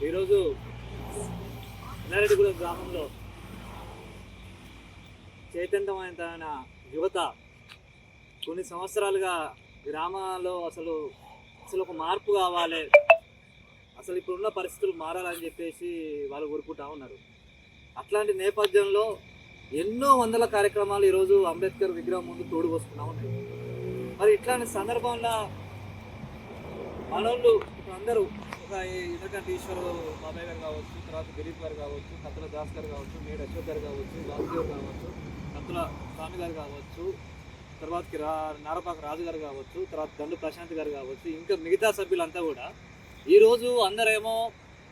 ఈరోజు ఎల్లారెడ్డిగూడెం గ్రామంలో చైతన్యమైన యువత కొన్ని సంవత్సరాలుగా గ్రామాల్లో అసలు ఒక మార్పు కావాలి, అసలు ఇప్పుడున్న పరిస్థితులు మారాలని చెప్పేసి వాళ్ళు కోరుకుంటా ఉన్నారు. అట్లాంటి నేపథ్యంలో ఎన్నో వందల కార్యక్రమాలు ఈరోజు అంబేద్కర్ విగ్రహం ముందు తోడు వస్తున్నా ఉన్నాయి. మరి ఇట్లాంటి సందర్భంలో మనోళ్ళు ఇప్పుడు అందరూ ఒక ఎందుకంటే ఈశ్వర్ బాబాయ్ గారు కావచ్చు, తర్వాత దిలీప్ గారు కావచ్చు, కత్తుల దాస్ గారు కావచ్చు, మేడి అశోక్ గారు కావచ్చు, వాసుదేవ్ కావచ్చు, కత్తుల స్వామి గారు కావచ్చు, తర్వాతకి నారపాక రాజు గారు కావచ్చు, తర్వాత దండు ప్రశాంత్ గారు కావచ్చు, ఇంకా మిగతా సభ్యులంతా కూడా ఈరోజు అందరేమో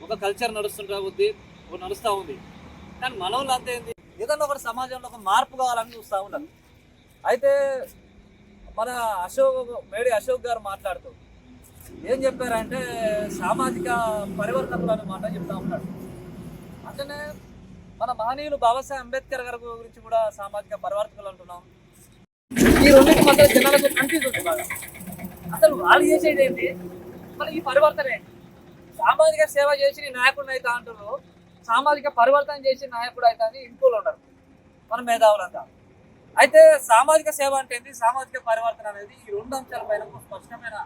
ఒక కల్చర్ నడుస్తుంటా ఉంది, ఒక నడుస్తూ ఉంది. కానీ మనోళ్ళు అంతా ఏంది, ఏదన్నా ఒకటి సమాజంలో ఒక మార్పు కావాలని చూస్తూ ఉన్నారు. అయితే మన మేడి అశోక్ గారు మాట్లాడుతూ ఏం చెప్పారంటే సామాజిక పరివర్తనలు అనే మాట చెప్తా ఉన్నాడు. అట్లనే మన మహనీయులు బాబాసాహెబ్ అంబేద్కర్ గారి గురించి కూడా సామాజిక పరివర్తనలు అంటున్నాం. ఈ రెండింటి మధ్య జనాలకు కన్ఫ్యూజ్ ఉంది బాగా. అసలు వాళ్ళు చేసేది ఏంటి, మరి ఈ పరివర్తన ఏంటి? సామాజిక సేవ చేసి నాయకుడిని అయితే అంటున్నారు, సామాజిక పరివర్తన చేసి నాయకుడు అయితే అని ఇంకోళ్ళు ఉన్నారు మన మేధావులంతా. అయితే సామాజిక సేవ అంటే ఏంటి, సామాజిక పరివర్తన అనేది ఈ రెండు అంశాలపైన స్పష్టమైన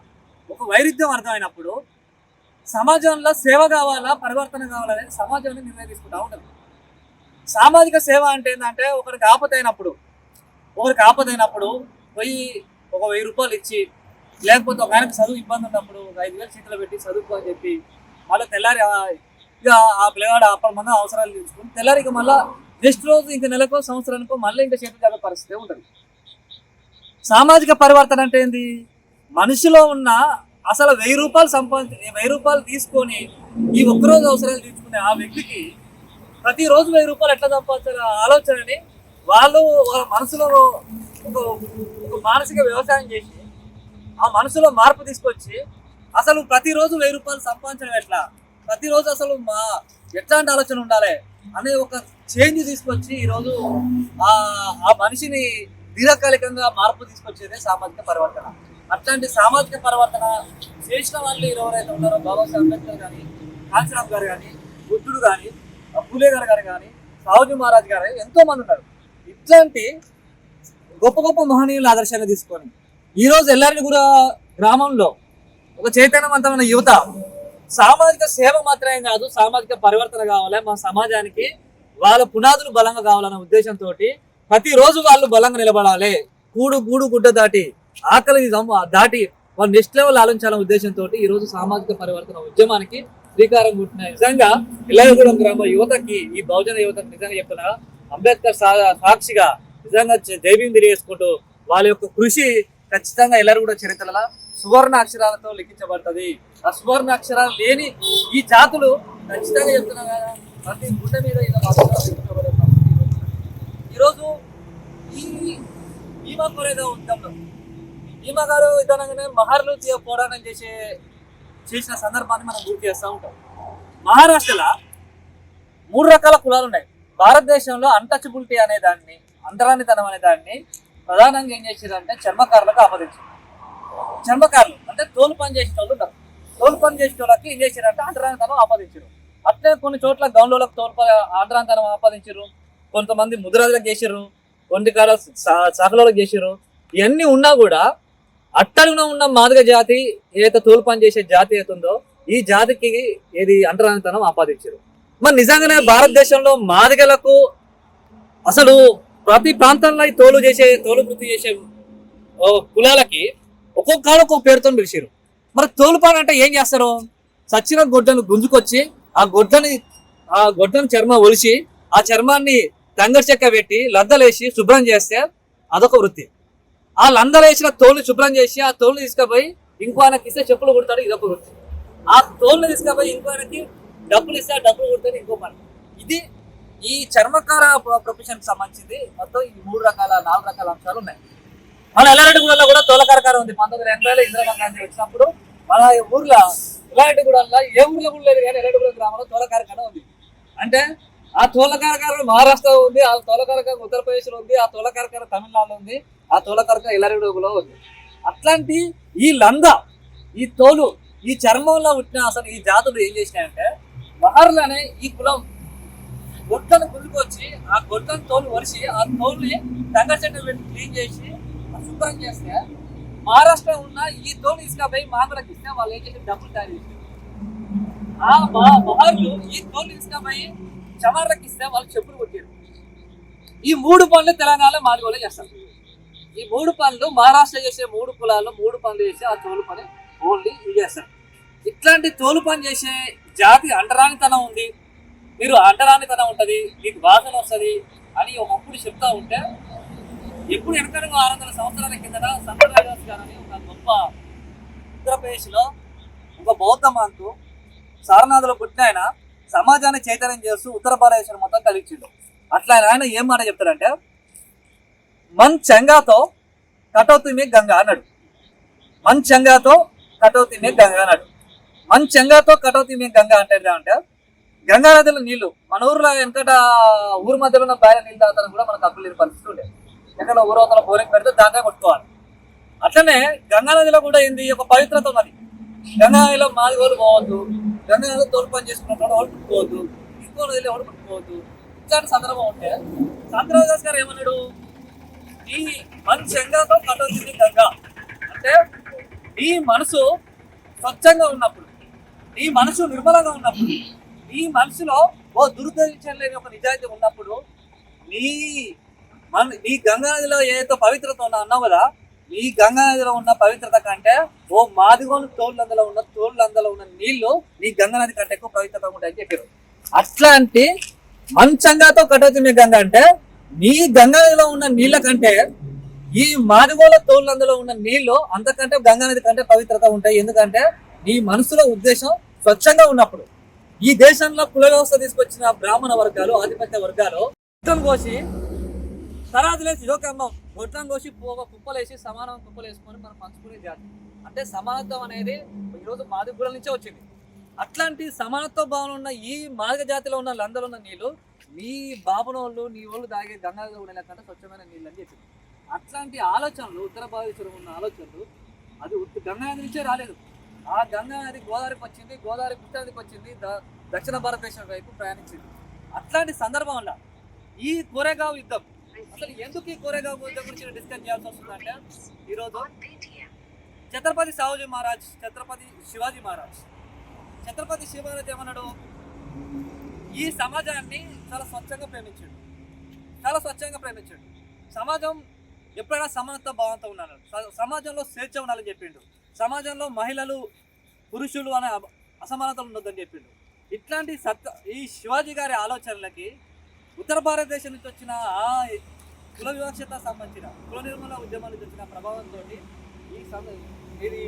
ఒక వైరుధ్యం అర్థమైనప్పుడు సమాజంలో సేవ కావాలా పరివర్తన కావాలనేది సమాజాన్ని నిర్ణయం తీసుకుంటూ ఉంటుంది. సామాజిక సేవ అంటే ఏంటంటే ఒకరికి ఆపదైనప్పుడు పోయి ఒక 1000 రూపాయలు ఇచ్చి, లేకపోతే ఒక ఆయనకు చదువు ఇబ్బంది ఉన్నప్పుడు ఒక 5000 చేతిలో పెట్టి చదువుకో అని చెప్పి మళ్ళీ తెల్లారి ఇక ఆ పిల్లవాడు అప్పటి మంది అవసరాలు తీసుకుని తెల్లారి ఇక మళ్ళీ నెక్స్ట్ రోజు ఇంక నెలకో సంవత్సరానికో మళ్ళీ ఇంకా చేతులు జాగే పరిస్థితి ఉంటుంది. సామాజిక పరివర్తన అంటే ఏంది, మనిషిలో ఉన్న అసలు 1000 రూపాయలు తీసుకొని ఈ ఒక్కరోజు అవసరాలు తీసుకునే ఆ వ్యక్తికి ప్రతిరోజు 1000 రూపాయలు ఎట్లా సంపాదించాలి ఆలోచనని వాళ్ళు మనసులో ఒక మానసిక వ్యవసాయం చేసి ఆ మనసులో మార్పు తీసుకొచ్చి అసలు ప్రతిరోజు 1000 రూపాయలు సంపాదించడం ఎట్లా, ప్రతిరోజు అసలు ఎట్లాంటి ఆలోచన ఉండాలి అనే ఒక చేంజ్ తీసుకొచ్చి ఈరోజు ఆ మనిషిని దీర్ఘకాలికంగా మార్పు తీసుకొచ్చేదే సామాజిక పరివర్తన. అట్లాంటి సామాజిక పరివర్తన చేసిన వాళ్ళు ఎవరైతే ఉన్నారో బాబాసాహెబ్ అంబేద్కర్ కానీ, కాంచీరామ్ గారు కానీ, బుద్ధుడు కానీ, పూలే గారు కానీ, సాహుజీ మహారాజ్ గారు ఎంతో మంది ఉన్నారు. ఇట్లాంటి గొప్ప గొప్ప మహనీయులు ఆదర్శంగా తీసుకొని ఈరోజు ఎల్లారెడ్డిగూడెం గ్రామంలో ఒక చైతన్యవంతమైన యువత సామాజిక సేవ మాత్రమే కాదు, సామాజిక పరివర్తన కావాలి, మా సమాజానికి వాళ్ళ పునాదులు బలంగా కావాలన్న ఉద్దేశంతో ప్రతిరోజు వాళ్ళు బలంగా నిలబడాలి, గూడు గుడ్డ దాటి ఆకలి దాటి వాళ్ళు నెక్స్ట్ లెవెల్ ఆలోచించాలనే ఉద్దేశంతో ఈరోజు సామాజిక పరివర్తన ఉద్యమానికి శ్రీకారం చుట్టినాయి. నిజంగా ఎల్లారెడ్డిగూడెం గ్రామ యువతకి, ఈ బహుజన యువతకి నిజంగా చెప్తున్నా, అంబేద్కర్ సాక్షిగా నిజంగా జైభీం తెలియజేసుకుంటూ వాళ్ళ యొక్క కృషి ఖచ్చితంగా ఎల్లారెడ్డిగూడెం చరిత్రలో సువర్ణ అక్షరాలతో లిఖించబడుతుంది. ఆ సువర్ణ అక్షరాలు లేని ఈ జాతులు ఖచ్చితంగా చెప్తున్నా కదా, ప్రతి గుడ్డ మీద ఈరోజు ఈ భీమా కొరేగా ఉద్యమంలో భీమా గారు విధానంగానే మహర్లు పోరాటం చేసిన సందర్భాన్ని మనం గుర్తు చేస్తూ ఉంటాం. మహారాష్ట్రలో 3 రకాల కులాలు ఉన్నాయి. భారతదేశంలో అన్టచబిలిటీ అనే దాన్ని, అంతరానితనం అనే దాన్ని ప్రధానంగా ఏం చేశారంటే చర్మకారులకు ఆపాదించారు. చర్మకారులు అంటే తోలు పని చేసిన వాళ్ళు ఉంటారు. తోలు పని చేసిన వాళ్ళకి ఏం చేశారంటే అంటరానితనం ఆపాదించారు. అట్లే కొన్ని చోట్ల గౌన్లకు అంటరానితనం ఆపాదించారు. కొంతమంది ముద్రాజులకు చేసారు, కొన్ని కాడ సహలకు చేసారు. ఇవన్నీ ఉన్నా కూడా అట్టడుగున ఉన్న మాదిగ జాతి ఏదైతే తోలు పని చేసే జాతి ఏతుందో ఈ జాతికి ఏది అంటరానితనం ఆపాదించారు. మరి నిజంగానే భారతదేశంలో మాదిగలకు అసలు ప్రతి ప్రాంతంలో తోలు వృత్తి చేసే కులాలకి ఒక్కొక్క పేరుతో పిలిచారు. మరి తోలు పని అంటే ఏం చేస్తారు, సచ్చిన గొడ్డను గుంజుకొచ్చి ఆ గొడ్డను చర్మం ఒలిచి ఆ చర్మాన్ని తంగడి చెక్క పెట్టి లందలేసి శుభ్రం చేస్తే అదొక వృత్తి. ఆ లందలేసిన తోలు శుభ్రం చేసి ఆ తోలు తీసుకుపోయి ఇంకో ఆయనకి ఇస్తే చెప్పులు కుడతాడు, ఇదొక వృత్తి. ఆ తోలు తీసుకుపోయి ఇంకో ఆయనకి డబ్బులు ఇస్తే డబ్బులు కుడతాడు, ఇంకో పని. ఇది ఈ చర్మకార ప్రొఫెషన్కి సంబంధించింది. మొత్తం ఈ 4 రకాల అంశాలు ఉన్నాయి. మన ఎల్లారెడ్డిగూడెంలో కూడా తోలకారకారం ఉంది. 1980లో ఇందిరా గాంధీ వచ్చినప్పుడు మన ఊర్లో ఎల్లారెడ్డిగూడెంలో ఏ ఊర్లో కూడా లేదు కానీ ఎల్లారెడ్డిగూడెం గ్రామంలో తోలకారకారం ఉంది. అంటే ఆ తోలకారకారం మహారాష్ట్ర ఉంది, ఆ తోలకారకారం ఉత్తరప్రదేశ్లో ఉంది, ఆ తోలకారకారం తమిళనాడులో ఉంది, ఆ తోలకారకారం ఎల్లారెడ్డిగూడెంలో ఉంది. అట్లాంటి ఈ లంద, ఈ తోలు, ఈ చర్మంలో పుట్టిన అసలు ఈ జాతులు ఏం చేసినాయంటే మహర్లనే ఈ కులం గొడ్లను గుంజుకొచ్చి ఆ గొడ్లను తోలు వరిసి ఆ తోలుని తంగ చెట్టు పెట్టి క్లీన్ చేసి శుభ్రం చేస్తే మహారాష్ట్ర ఉన్న ఈ తోలు తీసుకపోయి మామూలకు ఇస్తే వాళ్ళు ఏం చేసి డబ్బులు తయారు చేసి ఆ మహర్లు ఈ తోలు తీసుకపోయి చమార్లకు ఇస్తే వాళ్ళు చెప్పులు కొట్టారు. ఈ 3 పనులు తెలంగాణలో మాదిగోళ్ళు చేస్తారు. ఈ 3 పనులు మహారాష్ట్ర చేసే 3 కులాల్లో 3 పనులు చేసి ఆ తోలు పని ఓన్లీ ఇది చేస్తారు. ఇట్లాంటి తోలు పని చేసే జాతి అంటరానితనం ఉంది, మీరు అంటరానితనం ఉంటుంది, మీకు వాసన వస్తుంది అని ఒకప్పుడు చెప్తా ఉంటే ఎప్పుడు వెనకనగా 600 సంవత్సరాల కిందట సంప్రదాయదాస్ గారు అని ఒక గొప్ప ఉత్తరప్రదేశ్లో ఒక బౌద్ధ మంతు సారనాథ్లో పుట్టిన ఆయన సమాజాన్ని చైతన్యం చేస్తూ ఉత్తర భారతదేశం మొత్తం కలిగించిండు. అట్లా ఆయన ఏం మాట చెప్తాడంటే, మన్ చంగాతో కటౌతి మీ గంగా అన్నాడు. మన్ చంగాతో కటౌతి మీ గంగా అన్నాడు. మన్ చంగాతో కటౌతి మీ గంగా అంటే గంగా నదిలో నీళ్లు మన ఊర్లో వెనకట ఊరు మధ్యలో ఉన్న బయట నీళ్ళు తాగుతాను కూడా మనకు హక్కు లేని పరిస్థితి ఉండే. ఎక్కడ ఊరవతల బోరింగ్ పెడితే దాంట్లో కొట్టుకోవాలి. అట్లనే గంగా నదిలో కూడా ఏంది ఒక పవిత్రత ఉన్నది. గంగా నదిలో మాదిగోలు పోవద్దు, గంగా నదిలో తోలు పని చేసుకున్నప్పుడు ఓటు పుట్టుకోవద్దు, ఇంకో నదిలో ఓటు పుట్టుకోవద్దు. ఇట్లాంటి సందర్భం ఉంటే సంతరాజాస్ గారు ఏమన్నాడు, ఈ మన చెంగాతో కటవుతుంది గంగా అంటే నీ మనసు స్వచ్ఛంగా ఉన్నప్పుడు, నీ మనసు నిర్మలంగా ఉన్నప్పుడు, నీ మనసులో ఓ దురుద్దేశం లేని ఒక నిజాయితీ ఉన్నప్పుడు నీ గంగా నదిలో ఏదైతే పవిత్రత ఉన్నా అన్నావు కదా, నీ గంగా నదిలో ఉన్న పవిత్రత కంటే ఓ మాదిగోని తోళ్ళందలో ఉన్న నీళ్లు నీ గంగా నది కంటే ఎక్కువ పవిత్రత ఉంటాయని చెప్పారు. అట్లాంటి మంచంగాతో కటవుతుంది గంగ అంటే నీ గంగా నదిలో ఉన్న నీళ్ళ కంటే ఈ మాదిగోల తోళ్ళందులో ఉన్న నీళ్లు అంతకంటే గంగా నది కంటే పవిత్రత ఉంటాయి. ఎందుకంటే నీ మనసులో ఉద్దేశం స్వచ్ఛంగా ఉన్నప్పుడు. ఈ దేశంలో కుల వ్యవస్థ తీసుకొచ్చిన బ్రాహ్మణ వర్గాలు, ఆధిపత్య వర్గాలు గొట్టం కోసి తరాజులేసి జోకమ్మం గొట్టం కోసి కుప్పలేసి సమానం కుప్పలు వేసుకొని మనం పంచుకునే జాతి. అంటే సమానత్వం అనేది ఈరోజు మాదిగ కులం నుంచే వచ్చింది. అట్లాంటి సమానత్వ భావన ఉన్న ఈ మాదిగ జాతిలో ఉన్న లందలో ఉన్న నీళ్లు నీ బాబునోళ్ళు నీ వాళ్ళు తాగే గంగాలో ఉండే కంటే స్వచ్ఛమైన నీళ్ళు అని చెప్పింది. అట్లాంటి ఆలోచనలు ఉత్తర భారతదేశంలో ఉన్న ఆలోచనలు అది గంగా నది నుంచే రాలేదు. ఆ గంగా నది గోదావరికి వచ్చింది, గోదావరి కృష్ణానదికి వచ్చింది, దక్షిణ భారతదేశం వైపు ప్రయాణించింది. అట్లాంటి సందర్భం వల్ల ఈ కోరేగావ్ యుద్ధం, అసలు ఎందుకు ఈ కోరేగావ్ యుద్ధం గురించి డిస్కస్ చేయాల్సి వస్తుందంటే, ఈరోజు ఛత్రపతి శివాజీ మహారాజ్ ఏమన్నాడు, ఈ సమాజాన్ని చాలా స్వచ్ఛంగా ప్రేమించాడు. సమాజం ఎప్పుడైనా సమానత్వ భావంతో ఉన్నాడు, సమాజంలో స్వేచ్ఛ ఉండాలని చెప్పిండు, సమాజంలో మహిళలు పురుషులు అనే అసమానతలు ఉండొద్దని చెప్పిండు. ఇట్లాంటి ఈ శివాజీ గారి ఆలోచనలకి ఉత్తర భారతదేశం నుంచి వచ్చిన ఆ కుల వివక్షత సంబంధించిన కుల నిర్మూలన ఉద్యమాల నుంచి వచ్చిన ప్రభావంతో ఇది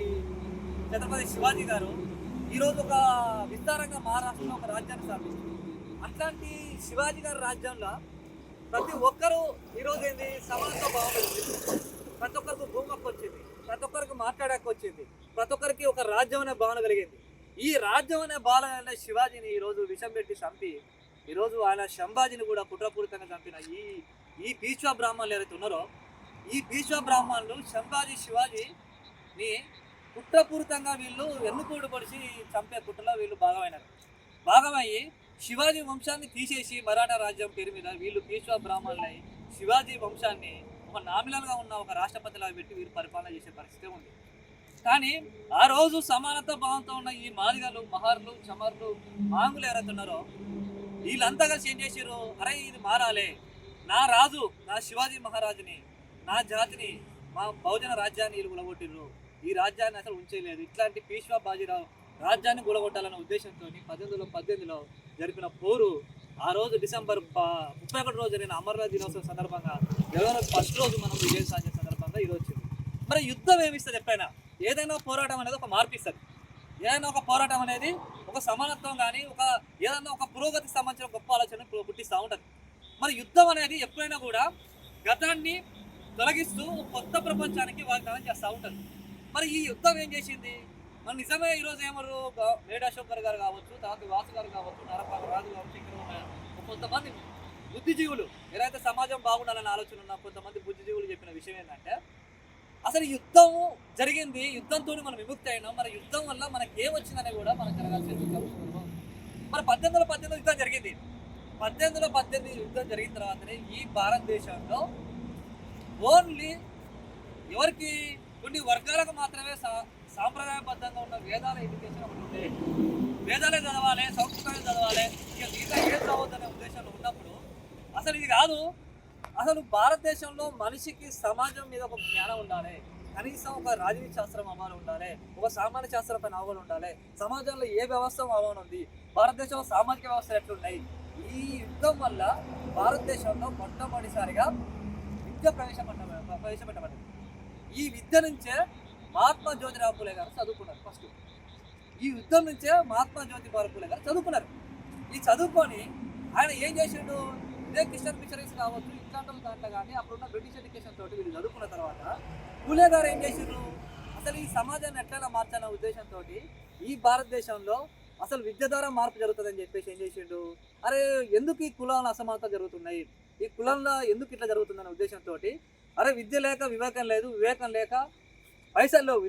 ఛత్రపతి శివాజీ గారు ఈరోజు ఒక విస్తారంగా మహారాష్ట్రలో ఒక రాజ్యాన్ని స్థాపించారు. అట్లాంటి శివాజీ గారి రాజ్యంలో ప్రతి ఒక్కరూ ఈరోజు ఏంది సమానత్వ భావం వచ్చింది, ప్రతి ఒక్కరికి భూమి హక్కు వచ్చింది, ప్రతి ఒక్కరికి మాట్లాడే హక్కు వచ్చింది, ప్రతి ఒక్కరికి ఒక రాజ్యం అనే భావన కలిగింది. ఈ రాజ్యం అనే భావన శివాజీని ఈరోజు విషం పెట్టి చంపి ఈరోజు ఆయన సంభాజీని కూడా కుట్రపూరితంగా చంపిన ఈ పీష్వా బ్రాహ్మణులు ఎవరైతే ఉన్నారో, ఈ పీష్వా బ్రాహ్మణులు సంభాజీ శివాజీని కుట్రపూరితంగా వీళ్ళు ఎన్నుకోడు పడిచి చంపే కుట్రలో వీళ్ళు భాగమయ్యి శివాజీ వంశాన్ని తీసేసి మరాఠా రాజ్యం పేరు మీద వీళ్ళు పీష్వా బ్రాహ్మణులై శివాజీ వంశాన్ని ఒక నామినల్గా ఉన్న ఒక రాష్ట్రపతిలాగా పెట్టి వీరు పరిపాలన చేసే పరిస్థితి ఉంది. కానీ ఆ రోజు సమానత భావంతో ఉన్న ఈ మాదిగలు, మహర్లు, చమర్లు, మాంగులు ఎవరైతే ఉన్నారో వీళ్ళంతా కలిసి ఏం చేశారు, అరే ఇది మారాలే, నా రాజు, నా శివాజీ మహారాజుని, నా జాతిని, మా బహుజన రాజ్యాన్ని వీళ్ళు గులగొట్టిర్రు, ఈ రాజ్యాన్ని అసలు ఉంచేయలేదు. ఇట్లాంటి పీష్వా బాజీరావు రాజ్యాన్ని గులగొట్టాలనే ఉద్దేశంతో 1818లో జరిపిన పోరు ఆ రోజు డిసెంబర్ 31 రోజు జరిగిన అమరనాథ్ దినోత్సవం సందర్భంగా జనవరి 1 రోజు మనం విజయం సాధించిన సందర్భంగా ఈరోజు వచ్చింది. మరి యుద్ధం ఏమిస్తుంది? ఎప్పుడైనా ఏదైనా పోరాటం అనేది ఒక మార్పు ఇస్తుంది. ఏదైనా ఒక పోరాటం అనేది ఒక సమానత్వం కానీ ఏదైనా ఒక పురోగతికి సంబంధించిన గొప్ప ఆలోచన పుట్టిస్తూ ఉంటుంది. మరి యుద్ధం అనేది ఎప్పుడైనా కూడా గతాన్ని తొలగిస్తూ కొత్త ప్రపంచానికి వాగ్దానం చేస్తూ ఉంటుంది. మరి ఈ యుద్ధం ఏం చేసింది? మన నిజమే ఈరోజు ఏమరు మేడా అశోక్ గారు కావచ్చు, తర్వాత వాసు గారు కావచ్చు, నరపాక రాజు కావచ్చు, ఇక్కడ కొంతమంది బుద్ధిజీవులు ఏదైతే సమాజం బాగుండాలని ఆలోచన ఉన్న కొంతమంది బుద్ధిజీవులు చెప్పిన విషయం ఏంటంటే, అసలు యుద్ధం జరిగింది, యుద్ధంతో మనం విముక్తి అయినాం, మరి యుద్ధం వల్ల మనకి ఏమొచ్చిందనే కూడా మనకు జరగాల్సింది. మరి 1818 యుద్ధం జరిగింది. 1818 యుద్ధం జరిగిన తర్వాతనే ఈ భారతదేశంలో ఓన్లీ ఎవరికి కొన్ని వర్గాలకు మాత్రమే సాంప్రదాయబద్ధంగా ఉన్న వేదాల ఎడ్యుకేషన్ ఒకటి ఉంది. వేదాలే చదవాలి, సంస్కృతాలు చదవాలి, ఇక మిగతా ఏం చదవద్దనే ఉద్దేశంలో ఉన్నప్పుడు అసలు ఇది కాదు. అసలు భారతదేశంలో మనిషికి సమాజం మీద ఒక జ్ఞానం ఉండాలి, కనీసం ఒక రాజనీతి శాస్త్రం అవగాహన ఉండాలి, ఒక సామాన్య శాస్త్రంపైన అవగాహన ఉండాలి, సమాజంలో ఏ వ్యవస్థ అవగాహన ఉంది, భారతదేశంలో సామాజిక వ్యవస్థలు ఎట్లున్నాయి. ఈ యుద్ధం వల్ల భారతదేశంలో మొట్టమొదటిసారిగా విద్య ప్రవేశపెట్టబడింది. ఈ విద్య నుంచే మహాత్మా జ్యోతిరావు పూలే గారు చదువుకున్నారు. ఫస్ట్ ఈ యుద్ధం నుంచే మహాత్మా జ్యోతిరావు పూలే గారు చదువుకున్నారు. ఈ చదువుకొని ఆయన ఏం చేసిండు, ఇదే క్రిస్టియన్ మిషనరీస్ కావచ్చు, ఇట్లాంటి దాంట్లో కానీ అప్పుడున్న బ్రిటిష్ ఎడ్యుకేషన్ తోటి వీళ్ళు చదువుకున్న తర్వాత పూలే గారు ఏం చేసిండ్రు, అసలు ఈ సమాజాన్ని ఎట్లయినా మార్చాలన్న ఉద్దేశంతో ఈ భారతదేశంలో అసలు విద్య ద్వారా మార్పు జరుగుతుందని చెప్పేసి ఏం చేసిండు, అరే ఎందుకు ఈ కులాల అసమానతలు జరుగుతున్నాయి, ఈ కులంలో ఎందుకు ఇట్లా జరుగుతుందన్న ఉద్దేశంతో అరే విద్య లేక వివేకం లేదు, వివేకం లేక పైసలు లేవు,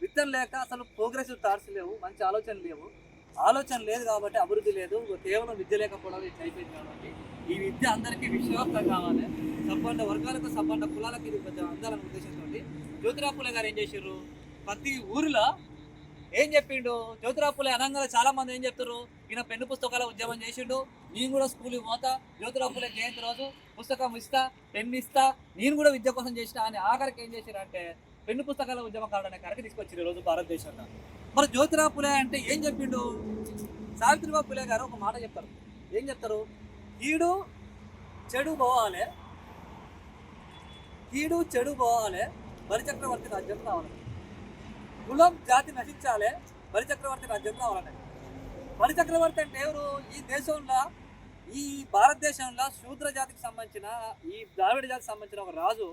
విత్తం లేక అసలు ప్రోగ్రెసివ్ థాట్స్ లేవు, మంచి ఆలోచనలు లేవు, ఆలోచన లేదు కాబట్టి అభివృద్ధి లేదు, కేవలం విద్య లేకపోవడం ఇట్లా అయిపోయింది. కాబట్టి ఈ విద్య అందరికీ విశ్వవ్యాప్తం కావాలి, సంపన్న వర్గాలకు సంపన్న కులాలకు ఇది అందాలన్న ఉద్దేశంతో జ్యోతిరావు పూలే గారు ఏం చేశారు, ప్రతి ఊరిలో ఏం చెప్పిండు. జ్యోతిరావు పూలే అనగానే చాలా మంది ఏం చెప్తారు, ఈయన పెన్ను పుస్తకాల ఉద్యమం చేసిండు, నేను కూడా స్కూల్కి పోతా, జ్యోతిరావు పూలే జయంతి రోజు పుస్తకం ఇస్తా, పెన్ను ఇస్తా, నేను కూడా విద్య కోసం చేసిన అని ఆఖరికి ఏం చేశారు అంటే పెన్ను పుస్తకాల ఉద్యమకారుడు అనే కారికి తీసుకొచ్చారు ఈరోజు భారతదేశంలో. మరి జ్యోతిరావు పూలే అంటే ఏం చెప్పిండు, సావిత్రిబాయి పూలే గారు ఒక మాట చెప్తారు. ఏం చెప్తారు, కీడు చెడు పోవాలి, బలిచక్రవర్తి రాజ్యం రావాలి, కులం జాతి నశించాలి, బలిచక్రవర్తి రాజ్యం రావాలని. బలిచక్రవర్తి అంటే ఎవరు, ఈ దేశంలో ఈ భారతదేశంలో శూద్ర జాతికి సంబంధించిన ఈ ద్రావిడ జాతికి సంబంధించిన ఒక రాజు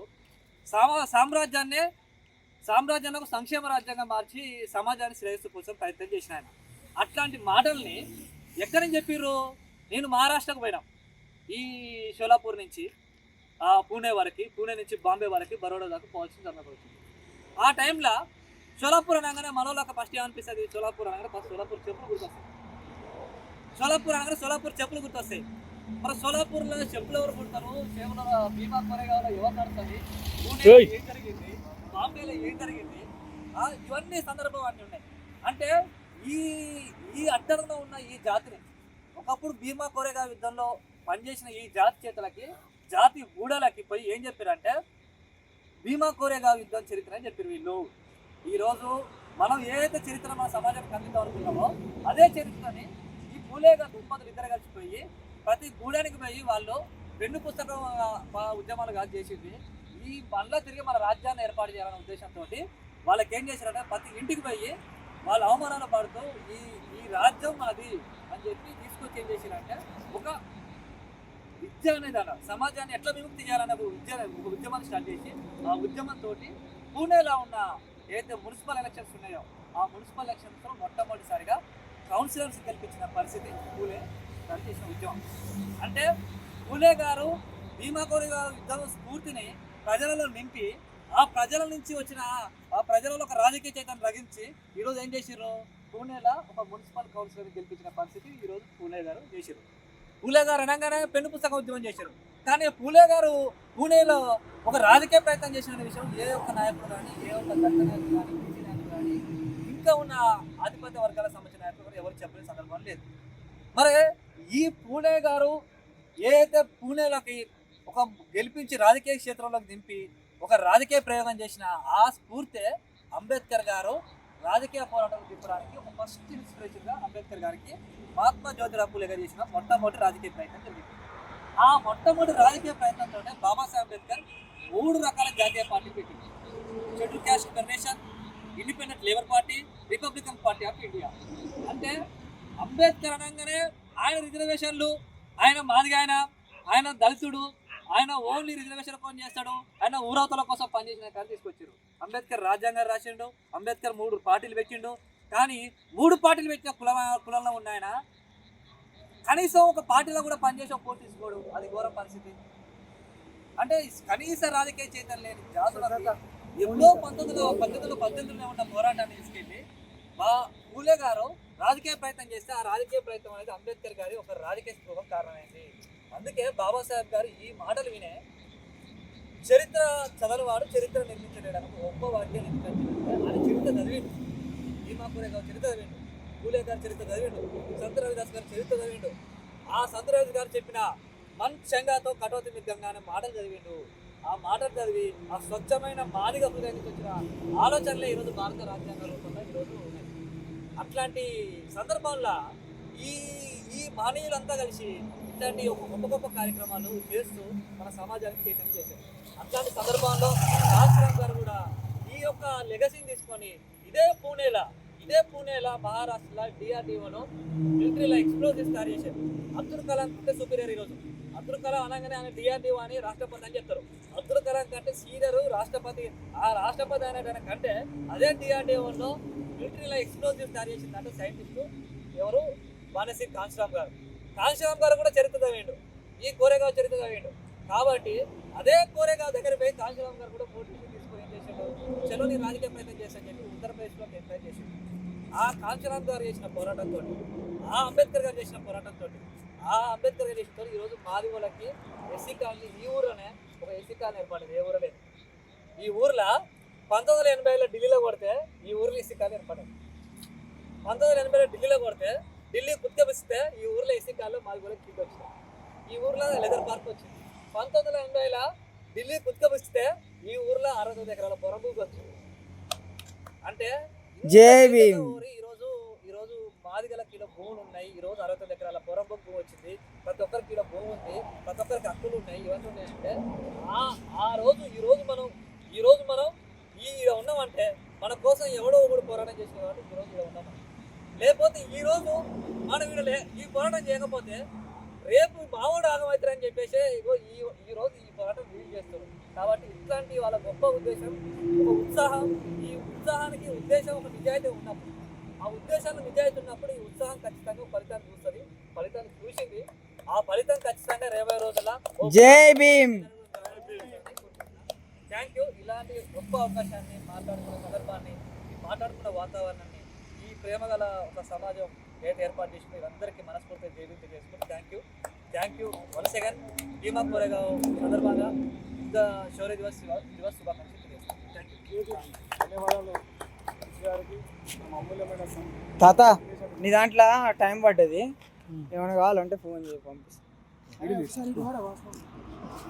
సామ్రాజ్యాన్ని ఒక సంక్షేమ రాజ్యంగా మార్చి సమాజాన్ని శ్రేయస్సు కోసం ప్రయత్నం చేసిన ఆయన. అట్లాంటి మాటల్ని ఎక్కడి నుంచి చెప్పిర్రు, నేను మహారాష్ట్రకు పోయినా, ఈ షోలాపూర్ నుంచి పూణే వరకు, పూణే నుంచి బాంబే వరకు, బరోడా దాకా పోవాల్సింది జరగబోతుంది. ఆ టైంలో షోలాపూర్ అనగానే మనోళ్ళకి ఫస్ట్ ఏమనిపిస్తుంది, షోలాపూర్ అనగానే ఫస్ట్ షోలాపూర్ చెప్పులు గుర్తొస్తాయి. షోలాపూర్ చెప్పులు గుర్తొస్తాయి. మరి షోలాపూర్లో చెప్పులు ఎవరు కుడతారు, సేవలో భీమా కొరేగాలో ఎవరు నడుస్తుంది, పూణేలో ఏం జరిగింది, బాంబేలో ఏం జరిగింది, ఇవన్నీ సందర్భం అన్నీ ఉన్నాయి. అంటే ఈ అడ్డంలో ఉన్న ఈ జాతిని ఒకప్పుడు భీమా కోరేగా యుద్ధంలో పనిచేసిన ఈ జాతి చేతులకి, జాతి గూడలకి పోయి ఏం చెప్పారంటే భీమా కోరేగా యుద్ధం చరిత్ర అని చెప్పారు వీళ్ళు. ఈరోజు మనం ఏదైతే చరిత్ర మన సమాజానికి అందిద్దాం అనుకున్నామో అదే చరిత్రని ఈ పూలేగా దుర్పదులు ఇద్దరు కలిసిపోయి ప్రతి గూడానికి పోయి వాళ్ళు పెన్ను పుస్తకం ఉద్యమాలు కాదు చేసింది. ఈ మళ్ళీ తిరిగి మన రాజ్యాన్ని ఏర్పాటు చేయాలనే ఉద్దేశంతో వాళ్ళకి ఏం చేశారంటే ప్రతి ఇంటికి పోయి వాళ్ళ అవమానాలు పడుతూ ఈ రాజ్యం మనది అని చెప్పి తీసుకొచ్చి ఏం చేశారంటే ఒక విద్య అనేది అన్న సమాజాన్ని ఎట్లా విముక్తి చేయాలనే ఒక ఉద్యమాన్ని స్టార్ట్ చేసి ఆ ఉద్యమంతో పూణేలో ఉన్న ఏదైతే మున్సిపల్ ఎలక్షన్స్ ఉన్నాయో ఆ మున్సిపల్ ఎలక్షన్స్లో మొట్టమొదటిసారిగా కౌన్సిలర్స్ కల్పించిన పరిస్థితి పూలే గారు చేసిన ఉద్యమం. అంటే పూలే గారు భీమా కోరేగా యుద్ధం స్ఫూర్తిని ప్రజలలో నింపి ఆ ప్రజల నుంచి వచ్చిన ఆ ప్రజలలో ఒక రాజకీయ చైతన్యం రగించి ఈరోజు ఏం చేసిర్రు, పూణేలో ఒక మున్సిపల్ కౌన్సిలర్ గెలిపించిన పరిస్థితి ఈరోజు పూలే గారు చేశారు. పూలే గారు అనగానే పెన్ను పుస్తకం ఉద్యమం చేశారు. కానీ పూలే గారు పూణేలో ఒక రాజకీయ ప్రయత్నం చేసిన విషయం ఏ ఒక్క నాయకుడు కానీ, ఏ ఒక్క దళిత నాయకుడు కానీ, బీసీ నాయకుడు కానీ, ఇంకా ఉన్న ఆధిపత్య వర్గాలకు సంబంధించిన నాయకులు కూడా ఎవరు చెప్పిన సందర్భం లేదు. మరి ఈ పూలే గారు ఏదైతే పూణేలోకి ఒక గెలిపించి రాజకీయ క్షేత్రంలోకి దింపి ఒక రాజకీయ ప్రయోగం చేసిన ఆ స్ఫూర్తే అంబేద్కర్ గారు రాజకీయ పోరాటం దింపడానికి ఒక ఫస్ట్ ఇన్స్పిరేషన్గా అంబేద్కర్ గారికి మహాత్మా జ్యోతిరావు పూలే గారు చేసిన మొట్టమొదటి రాజకీయ ప్రయత్నం జరిగింది. ఆ మొట్టమొదటి రాజకీయ ప్రయత్నంతోనే బాబాసాహెబ్ అంబేద్కర్ 3 రకాల జాతీయ పార్టీ పెట్టింది. Schedule caste federation, independent labour party, Republican party of India. అంటే అంబేద్కర్ అనగానే ఆయన రిజర్వేషన్లు, ఆయన మాదిగా ఆయన దళితుడు, ఆయన ఓన్లీ రిజర్వేషన్ పని చేస్తాడు, ఆయన ఊరవతల కోసం పనిచేసిన కానీ తీసుకొచ్చారు. అంబేద్కర్ రాజ్యాంగం రాసిండు, అంబేద్కర్ 3 పార్టీలు పెట్టిండు. కానీ 3 పార్టీలు పెట్టిన కులంలో ఉన్న ఆయన కనీసం ఒక పార్టీలో కూడా పనిచేసి ఒక పోటీ తీసుకోడు. అది ఘోర పరిస్థితి. అంటే కనీస రాజకీయ చైతన్యం లేని జాతులకు ఎప్పుడో 1918లో ఉన్న పోరాటాన్ని తీసుకెళ్ళి పూలే గారు రాజకీయ ప్రయత్నం చేస్తే ఆ రాజకీయ ప్రయత్నం అనేది అంబేద్కర్ గారి ఒక రాజకీయ స్పృహం కారణమైంది. అందుకే బాబాసాహెబ్ గారు ఈ మాటలు వినే చరిత్ర చదవవాడు చరిత్ర నిర్మించలేడు గొప్ప వాక్యం ఎందుకంటే ఆయన చరిత్ర చదివిండు. భీమా కోరేగావ్ చరిత్ర చదివిండు, పూలే గారి చరిత్ర చదివిండు, సంత రవిదాస్ గారి చరిత్ర చదివిండు. ఆ సంత రవిదాస్ గారు చెప్పిన మన్ చంగాతో కటోతి మిగ్గంగా అనే మాటలు చదివిండు. ఆ మాటలు చదివి ఆ స్వచ్ఛమైన మాదిగ హృదయం నుంచి వచ్చిన ఆలోచనలే ఈరోజు భారత రాజ్యాంగ రూపంలో ఈరోజు ఉన్నాయి. అట్లాంటి సందర్భంలో ఈ ఈ మహనీయులంతా కలిసి ఇట్లాంటి ఒక గొప్ప గొప్ప కార్యక్రమాలు చేస్తూ మన సమాజానికి చైతన్యం చేశారు. అట్లాంటి సందర్భంలో రాష్ట్రం గారు కూడా ఈ యొక్క లెగసీని తీసుకొని ఇదే పూణేలా మహారాష్ట్రలో డిఆర్డిఓలో మిలిటరీలో ఎక్స్ప్లోజివ్స్ తయారు చేశారు. అబ్దుల్ కలాం కంటే సూపీరియర్ ఈరోజు. అబ్దుల్ కలాం అనగానే ఆయన డిఆర్డిఓ అని రాష్ట్రపతి అని చెప్తారు. అబ్దుల్ కలాం కంటే సీనియర్ రాష్ట్రపతి. ఆ రాష్ట్రపతి అనేట కంటే అదే డిఆర్డిఓలో మిలిటరీలో ఎక్స్ప్లోజివ్స్ తయారు చేసిందంటే సైంటిస్టు ఎవరు? బాణసింగ్ కాంశీరామ్ గారు. కాంశీరామ్ గారు కూడా చరిత్ర చదివిండు, ఈ కోరేగావ్ చరిత్ర చదివిండు. కాబట్టి అదే కోరేగావ్ దగ్గర పోయి కాంశీరామ్ గారు కూడా మోటివేషన్ తీసుకొని ఏం చేశాడు? చలో నేను రాజకీయ ప్రయత్నం చేశాను చెప్పి ఉత్తరప్రదేశ్లో ఎంకరేజ్ చేశాడు. ఆ కాంశీరామ్ గారు చేసిన పోరాటంతో, ఆ అంబేద్కర్ గారు చేసిన పోరాటంతో, ఈరోజు మాదిగోళ్ళకి ఎస్సీ కాలనీ ఈ ఊరులోనే ఒక ఎస్సీ కాలనీ ఏర్పడింది. ఏ ఊరు లేదు. ఈ ఊర్లో 1980లో ఢిల్లీలో కొడితే ఈ ఊర్లో ఎస్సీ కాలనీ ఏర్పడింది. 1980లో ఢిల్లీలో కొడితే ఢిల్లీ కుత్కపిస్తే ఈ ఊర్లో ఎస్సీ కాలనీ మాదిగోళ్ళకి కింద వచ్చింది. ఈ ఊర్లో లెదర్ పార్క్ వచ్చింది. 1980లో ఢిల్లీ కుత్కపిస్తే ఈ ఊర్లో 69 ఎకరాల పొరభూమి వచ్చింది. అంటే ఈరోజు మాదిగల కిలో భూములు ఉన్నాయి. ఈరోజు 69 ఎకరాల పొరభూమి భూమి వచ్చింది. ప్రతి ఒక్కరికి కిలో భూమి ఉంది, ప్రతి ఒక్కరికి హక్కులు ఉన్నాయి. ఇవన్నీ ఉన్నాయంటే ఈ రోజు మనం ఈడ ఉన్నామంటే మన కోసం ఎవడో ఒకడు పోరాటం చేసిన కాబట్టి ఈరోజు ఇక్కడ ఉన్నాం. లేకపోతే ఈరోజు మనం ఇక్కడ ఈ పోరాటం చేయకపోతే రేపు మామూడు ఆగమవుతారని చెప్పేసి ఈరోజు ఈ పోరాటం వీలు చేస్తారు. కాబట్టి ఇట్లాంటి వాళ్ళ గొప్ప ఉద్దేశం, ఒక ఉత్సాహం, ఈ ఉత్సాహానికి ఉద్దేశం ఒక నిజాయితీ ఉన్నప్పుడు, ఆ ఉద్దేశాన్ని నిజాయితీ ఉన్నప్పుడు ఈ ఉత్సాహం ఖచ్చితంగా ఫలితాన్ని చూస్తుంది. ఫలితాన్ని చూసింది. ఆ ఫలితం ఖచ్చితంగా 20 రోజుల జై భీమ్. Thank you. ఇలాంటి గొప్ప అవకాశాన్ని మాట్లాడుకున్న సందర్భాన్ని, మాట్లాడుకున్న వాతావరణాన్ని, ఈ ప్రేమ గల ఒక సమాజం ఏదైతే ఏర్పాటు చేసిందో వీళ్ళందరికీ మనస్ఫూర్తిగా జైవింపు చేసుకుని థ్యాంక్ యూ వన్స్ అగైన్. భీమా కోరేగావ్ సందర్భంగా ఇంకా శౌర్య దివస్ శుభాకాంక్షలు తెలియజేస్తాను. Thank you. ధన్యవాదాలు గారికి. అమూల్యమైన తాత నీ దాంట్లో టైం పడ్డది, ఏమైనా కావాలంటే ఫోన్ చేసి పంపిస్తాను.